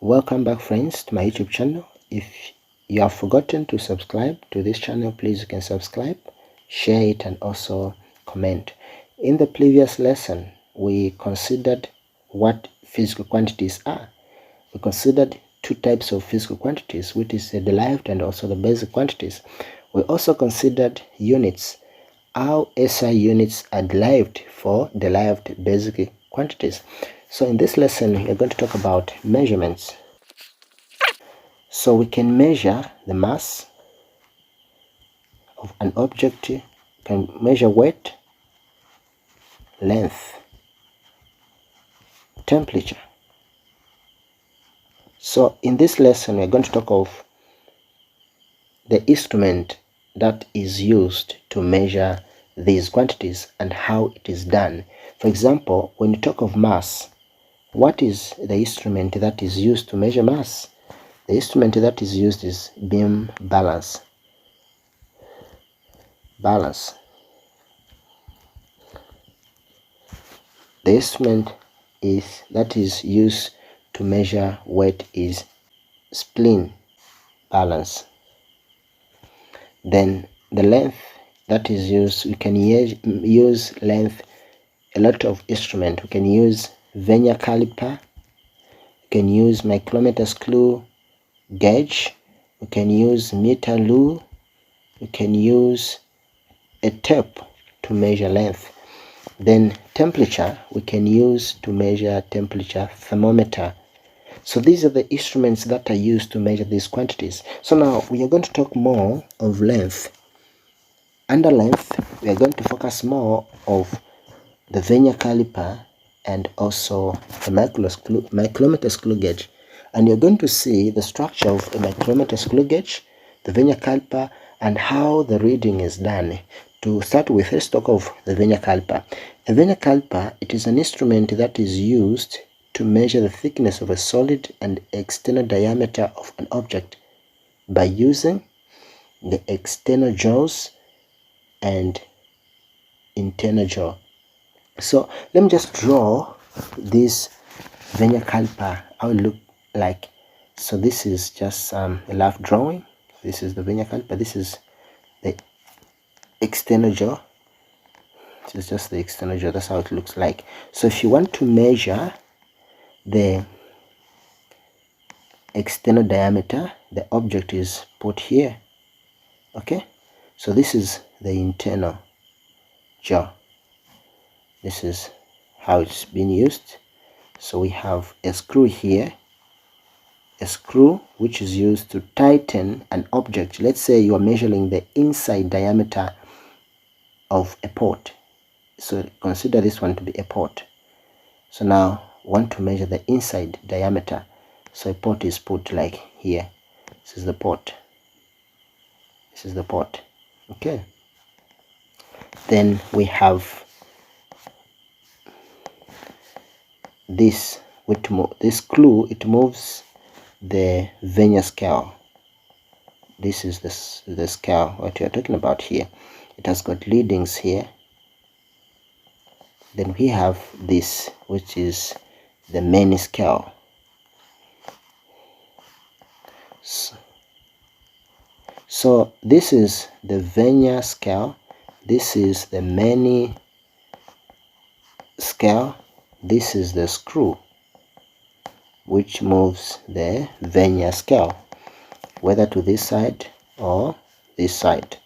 Welcome back, friends, to my YouTube channel. If you have forgotten to subscribe to this channel, please you can subscribe, share it, and also comment. In the previous lesson, we considered what physical quantities are. We considered two types of physical quantities, which is the derived and also the basic quantities. We also considered units, how SI units are derived for derived basic quantities. So in this lesson, we are going to talk about measurements. So we can measure the mass of an object, can measure weight, length, temperature. So in this lesson, we're going to talk of the instrument that is used to measure these quantities and how it is done. For example, when you talk of mass, what is the instrument that is used to measure mass? The instrument that is used is beam balance. The instrument that is used to measure weight is spleen balance. Then the length that is used, we can use length, a lot of instrument. We can use Vernier caliper, we can use micrometer screw gauge, we can use meter rule, we can use a tape to measure length. Then temperature, we can use to measure temperature, thermometer. So these are the instruments that are used to measure these quantities. So now we are going to talk more of length. Under length, we are going to focus more of the Vernier caliper and also the micrometer screw gauge. And you're going to see the structure of a micrometer screw gauge, the Vernier caliper, and how the reading is done. To start with, let's talk of the Vernier caliper. A Vernier caliper, it is an instrument that is used to measure the thickness of a solid and external diameter of an object by using the external jaws and internal jaw. So let me just draw this Vernier caliper, how it look like. So this is just a rough drawing. This is the Vernier caliper. This is the external jaw. This is just the external jaw. That's how it looks like. So if you want to measure the external diameter, the object is put here. Okay, so this is the internal jaw. This is how it's been used. So we have a screw here, a screw which is used to tighten an object. Let's say you are measuring the inside diameter of a pot. So consider this one to be a pot. So now want to measure the inside diameter. So a pot is put like here. This is the pot. This is the pot. Okay. Then we have this screw. It moves the Vernier scale. This is the scale what we are talking about here. It has got leadings here. Then we have this, which is the main scale. So this is the Vernier scale. This is the main scale. This is the screw which moves the Vernier scale, whether to this side or this side.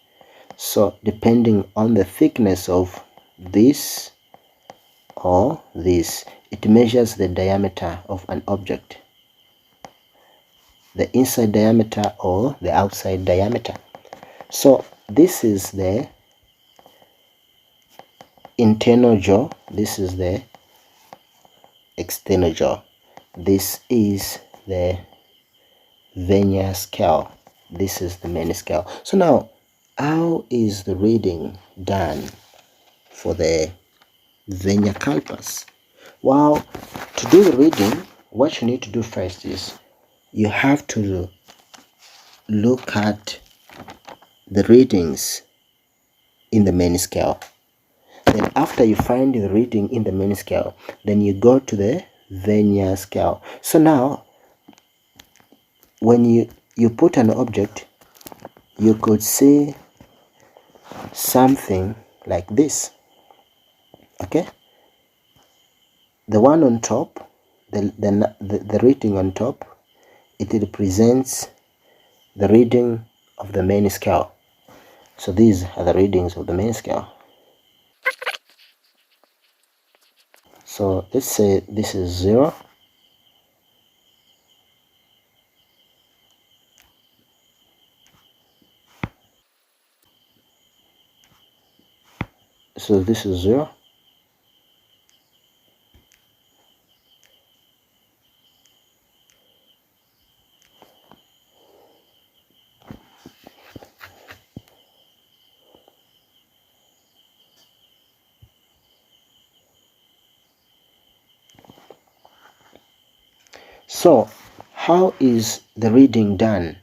So depending on the thickness of this or this, it measures the diameter of an object, the inside diameter or the outside diameter. So this is the internal jaw, this is the external jaw, this is the Vernier scale, this is the main scale. So now, how is the reading done for the Vernier calipers? Well, to do the reading, what you need to do first is you have to look at the readings in the main scale. Then after you find the reading in the main scale, then you go to the Vernier scale. So now when you put an object, you could see something like this. Okay, the one on top, the reading on top, it represents the reading of the main scale. So these are the readings of the main scale. So let's say this is 0. So this is 0. So how is the reading done?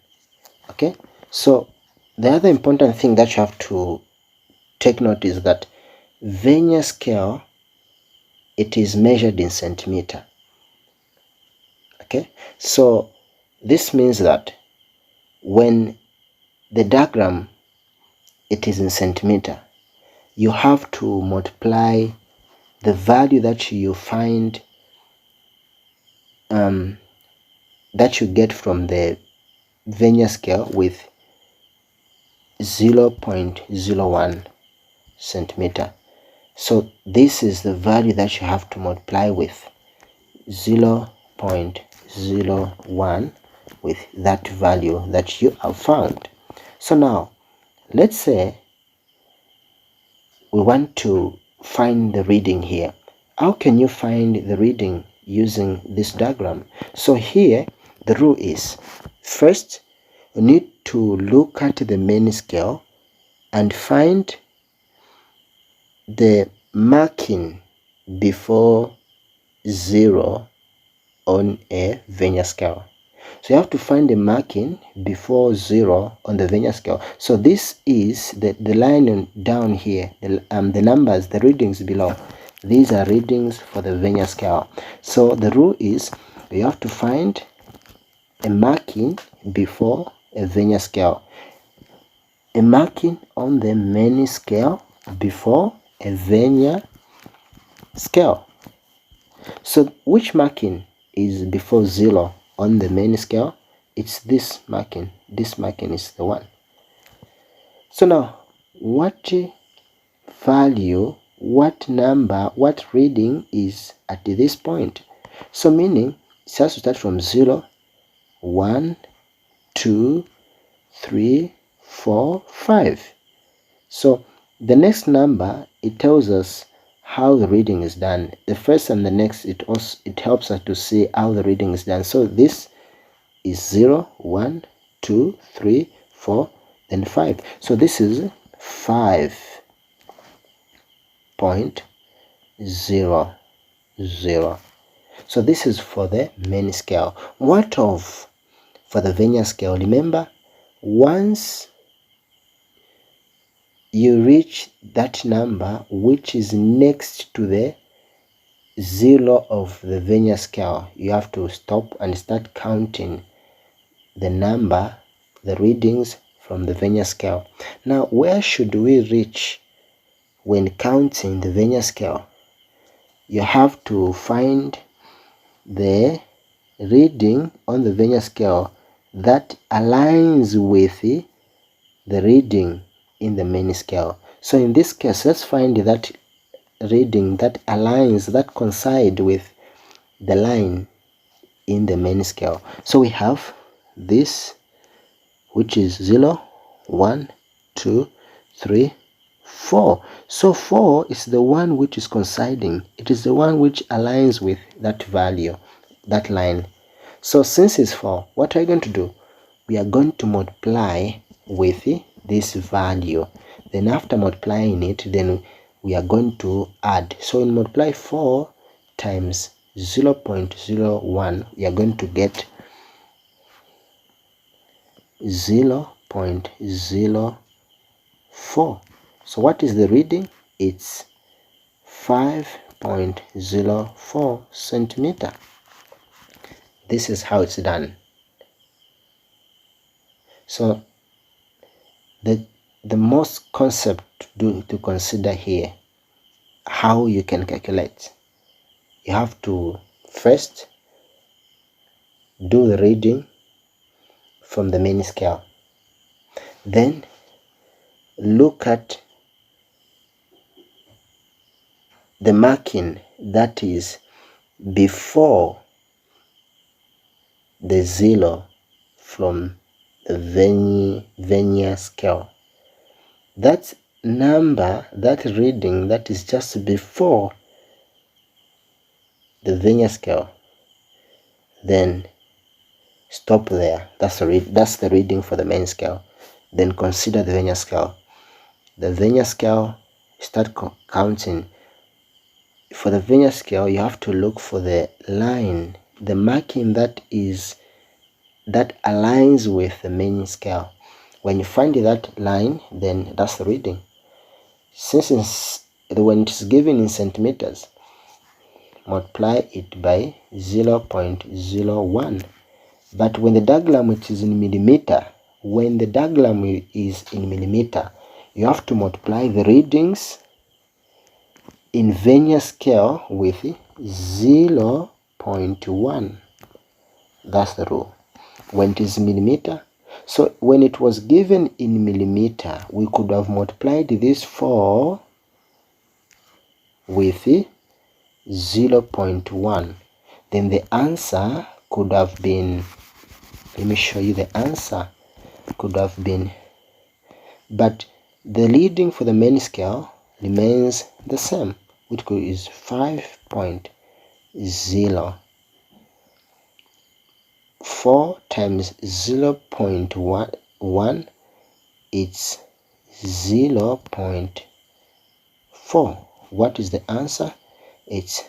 Okay, so the other important thing that you have to take note is that Vernier scale, it is measured in centimeter. Okay, so this means that when the diagram it is in centimeter, you have to multiply the value that you find that you get from the Vernier scale with 0.01 centimeter. So this is the value that you have to multiply with 0.01 with that value that you have found. So now let's say we want to find the reading here. How can you find the reading using this diagram? So here the rule is, first you need to look at the main scale and find the marking before 0 on a Vernier scale. So you have to find the marking before 0 on the Vernier scale. So this is the line down here, the numbers, the readings below. These are readings for the Vernier scale. So the rule is you have to find a marking before a Vernier scale, a marking on the main scale before a Vernier scale. So which marking is before 0 on the main scale? It's this marking. This marking is the one. So now, what value, what number, what reading is at this point? So meaning it has to start from 0, 1, 2, 3, 4, 5. So the next number, it tells us how the reading is done. The first and the next, it helps us to see how the reading is done. So this is 0, 1, 2, 3, 4, then 5. So this is 5.00. So this is for the main scale. What of for the Vernier scale? Remember, once you reach that number which is next to the 0 of the Vernier scale, you have to stop and start counting the number, the readings from the Vernier scale. Now, where should we reach when counting the Vernier scale? You have to find the reading on the Vernier scale that aligns with the reading in the main scale. So in this case, let's find that reading that aligns, that coincides with the line in the main scale. So we have this, which is 0, 1, 2, 3, 4. So 4 is the one which is coinciding. It is the one which aligns with that value, that line. So since it's 4, what are you going to do? We are going to multiply with this value. Then after multiplying it, then we are going to add. So in multiply 4 times 0.01, we are going to get 0.04. So what is the reading? It's 5.04 centimeter. This is how it's done. So the most concept to consider here, how you can calculate. You have to first do the reading from the main scale, then look at the marking that is before the zero from the Vernier scale. That number, that reading that is just before the Vernier scale, then stop there. That's the reading for the main scale. Then consider the Vernier scale. The Vernier scale, start counting. For the Vernier scale, you have to look for the line, the marking that aligns with the main scale. When you find that line, then that's the reading. Since when it's given in centimeters, multiply it by 0.01. But when the diagram is in millimeter, you have to multiply the readings in Vernier scale with 0.1. That's the rule. When it is millimeter, so when it was given in millimeter, we could have multiplied this 4 with 0.1. Then the answer could have been, let me show you the answer, could have been, but the reading for the main scale remains the same, which is 5.0. 4 times 0.1, it's 0.4. What is the answer? It's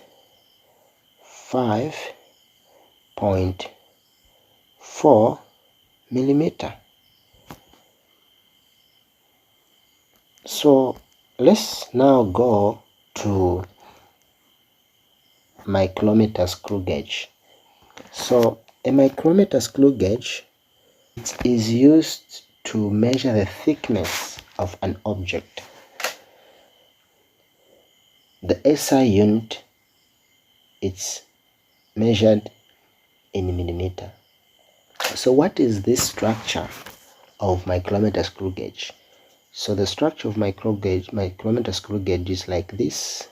5.4 millimeter. So let's now go to micrometer screw gauge. So a micrometer screw gauge is used to measure the thickness of an object. The SI unit, it's measured in millimeter. So what is this structure of micrometer screw gauge? So the structure of micrometer screw gauge is like this.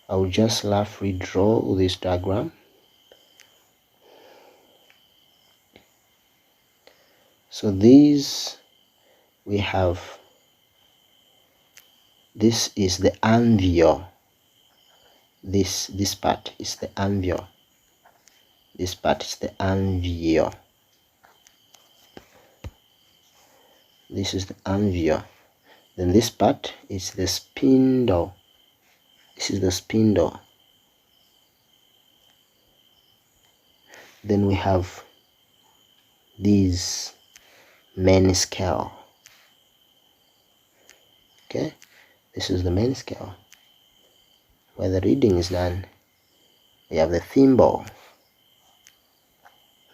I will just roughly draw this diagram. So these, we have, this is the anvil. This part is the anvil. This part is the anvil. This is the anvil. Then this part is the spindle. This is the spindle. Then we have these main scale. Okay, this is the main scale where the reading is done. We have the thimble.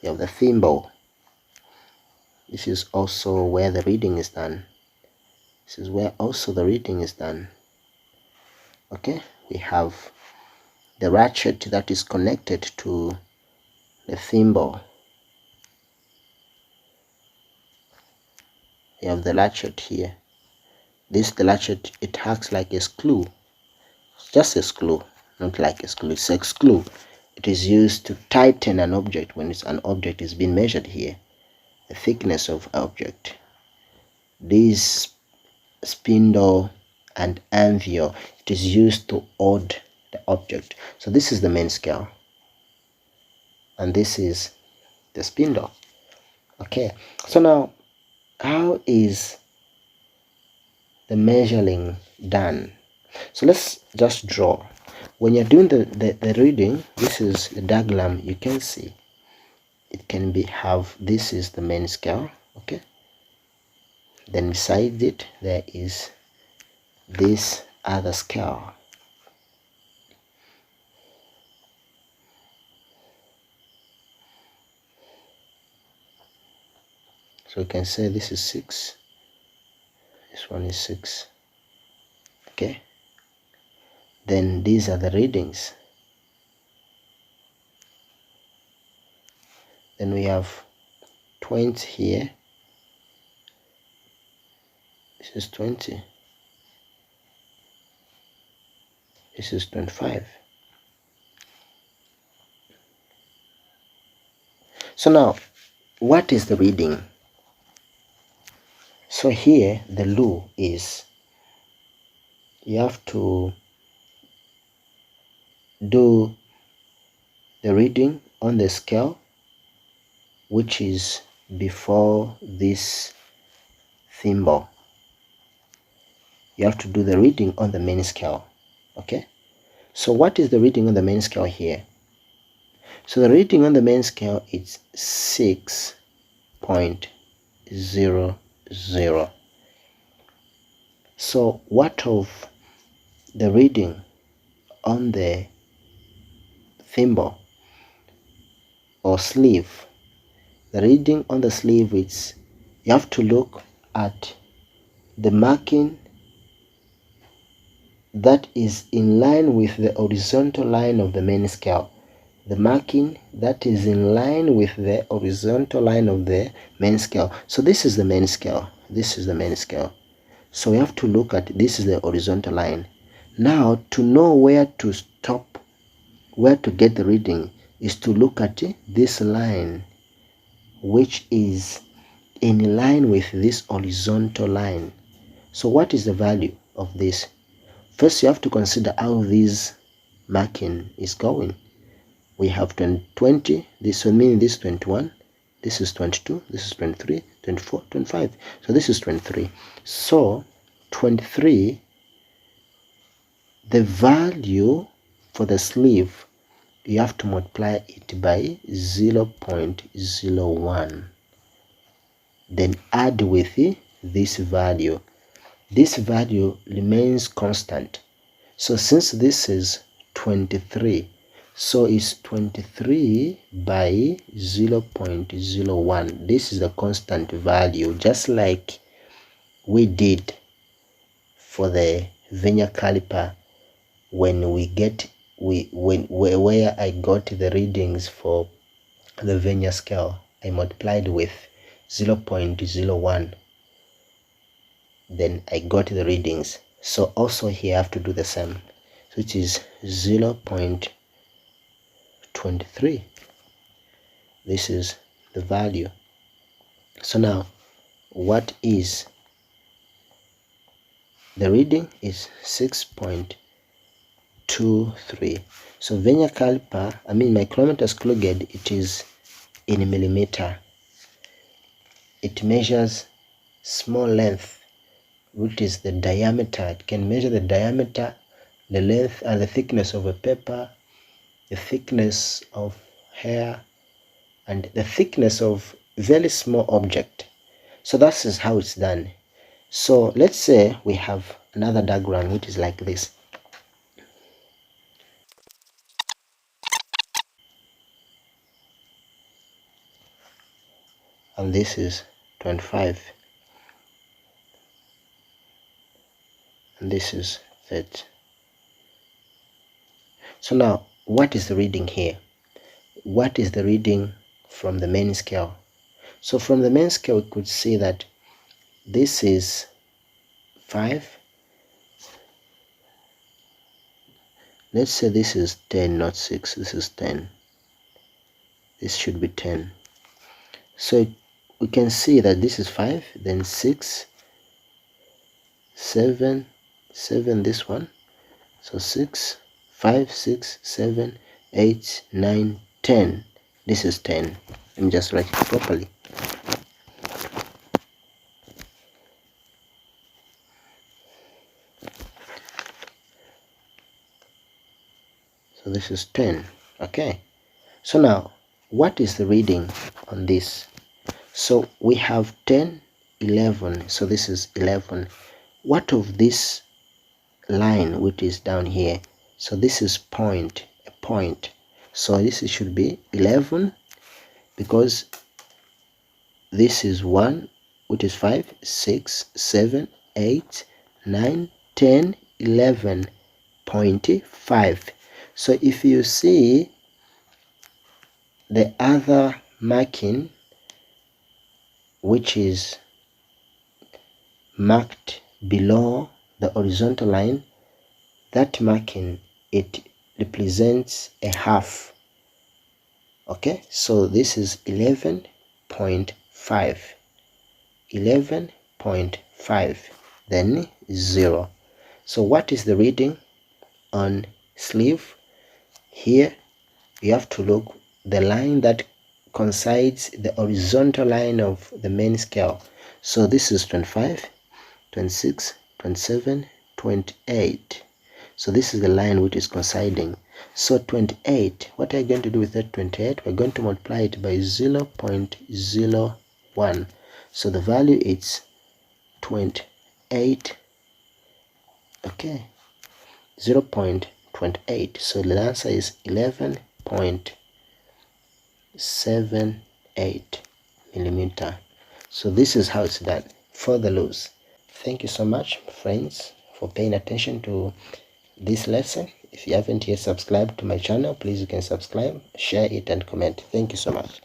You have the thimble. This is also where the reading is done. This is where also the reading is done. Okay, we have the ratchet that is connected to the thimble. You have the ratchet here. The ratchet, it acts like a screw. It's just a screw, not like a screw. It's a screw. It is used to tighten an object when an object is being measured here. The thickness of object. This spindle and anvil, it is used to hold the object. So this is the main scale, and this is the spindle. Okay, so now how is the measuring done? So let's just draw. When you're doing the reading, this is the diagram. You can see it can be this is the main scale. Okay, then beside it there is this other scale. So we can say this is 6, this one is 6. Okay, then these are the readings. Then we have 20 here. This is 20. This is 25. So now, what is the reading? So here the law is you have to do the reading on the scale which is before this thimble. You have to do the reading on the main scale. Okay, so what is the reading on the main scale here? So the reading on the main scale is 6.00. So what of the reading on the thimble or sleeve? The reading on the sleeve is, you have to look at the marking that is in line with the horizontal line of the main scale. The marking that is in line with the horizontal line of the main scale. So this is the main scale. This is the main scale. So we have to look at, this is the horizontal line. Now to know where to stop, where to get the reading, is to look at this line which is in line with this horizontal line. So what is the value of this? First, you have to consider how this marking is going. We have 20, this will mean this 21, this is 22, this is 23, 24, 25. So this is 23. So 23, the value for the sleeve, you have to multiply it by 0.01. Then add with this value. This value remains constant. So since this is 23, so it's 23 by 0.01. This is the constant value, just like we did for the Vernier caliper when we get where I got the readings for the Vernier scale. I multiplied with 0.01. Then I got the readings. So also here I have to do the same. So it is 0.23. This is the value. So now what is the reading? Is 6.23. So Vernier caliper, micrometer screw gauge, it is in millimeter. It measures small length, which is the diameter. It can measure the diameter, the length and the thickness of a paper, the thickness of hair, and the thickness of very small object. So that is how it's done. So let's say we have another diagram which is like this. And this is 25. And this is 30. So now, what is the reading here? What is the reading from the main scale? So from the main scale, we could see that this is 5. Let's say this is 10, not 6. This is 10. This should be 10. So we can see that this is 5, then 6, 7, this one. So 6, 5, 6, 7, 8, 9, 10. This is 10. Let me just write it properly. So this is 10. Okay. So now, what is the reading on this? So we have 10, 11. So this is 11. What of this line which is down here? So this is a point. So this should be 11, because this is 1, which is 5, 6, 7, 8, 9, 10, 11.5. So if you see the other marking, which is marked below the horizontal line, that marking, it represents a half. Okay, so this is 11.5, 11.5, then 0. So what is the reading on sleeve? Here you have to look the line that coincides the horizontal line of the main scale. So this is 25, 26, 27, 28. So this is the line which is coinciding. So 28, what are you going to do with that 28? We're going to multiply it by 0.01. So the value is 28. Okay, 0.28. So the answer is 11.78 millimeter. So this is how it's done for the loose. Thank you so much, friends, for paying attention to this lesson. If you haven't yet subscribed to my channel, please you can subscribe, share it, and comment. Thank you so much.